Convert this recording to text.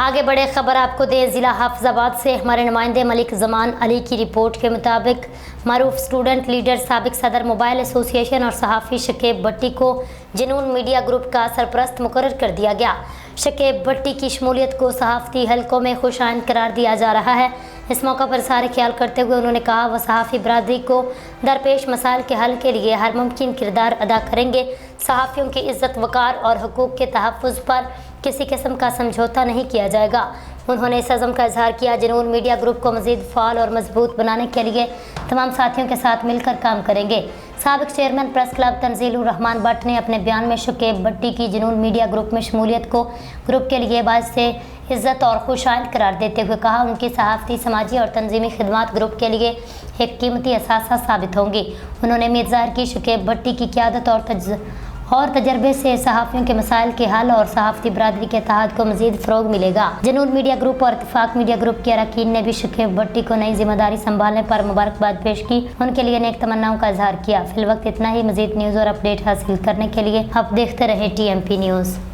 आगे बढ़े खबर आपको दें, ज़िला हाफिजाबाद से हमारे नुमाइंदे मलिक ज़मान अली की रिपोर्ट के मुताबिक मरूफ स्टूडेंट लीडर साबिक सदर मोबाइल एसोसिएशन और सहाफ़ी शकीब भट्टी को जुनून मीडिया ग्रुप का सरपरस्त मुकर्रर कर दिया गया। शकीब भट्टी की शमूलियत को सहाफ़ती हलकों में खुशाइंद करार दिया जा रहा है। इस मौका पर सारे ख्याल करते हुए उन्होंने कहा वह सहाफ़ी बरादरी को दरपेश मसाइल के हल के लिए हर मुमकिन किरदार अदा करेंगे। सहाफ़ियों की इज़्ज़त वक़ार और हुकूक के तहफ़्फ़ुज़ पर किसी किस्म का समझौता नहीं किया जाएगा। उन्होंने इस अज़म का इजहार किया जुनून मीडिया ग्रुप को मज़ीद फ़ाल और मजबूत बनाने के लिए तमाम साथियों के साथ मिलकर काम करेंगे। साबिक chairman press club Tanzeelur Rehman Bhatt ने अपने बयान में शकीब भट्टी की जुनून मीडिया ग्रुप में शमूलियत को ग्रुप के लिए बाइस से इज़्ज़त और खुशाइंद करार देते हुए कहा उनकी सहाफ़ती, समाजी और तंजीमी खिदमात ग्रुप के लिए एक कीमती असासा साबित होंगी। उन्होंने उम्मीद ज़ाहिर की शकीब भट्टी की क़यादत और तजर्बे से सहाफ़ियों के मसाइल के हल और सहाफ़ती बरादरी के इत्तेहाद को मज़ीद फ़रोग़ मिलेगा। जुनून मीडिया ग्रुप और इत्तेफाक मीडिया ग्रुप के अरकान ने भी शकीब भट्टी को नई जिम्मेदारी संभालने पर मुबारकबाद पेश की, उनके लिए नेक तमन्नाओं का इजहार किया। फिलवक्त इतना ही। मज़ीद न्यूज़ और अपडेट हासिल करने के लिए आप देखते रहे TMP न्यूज़।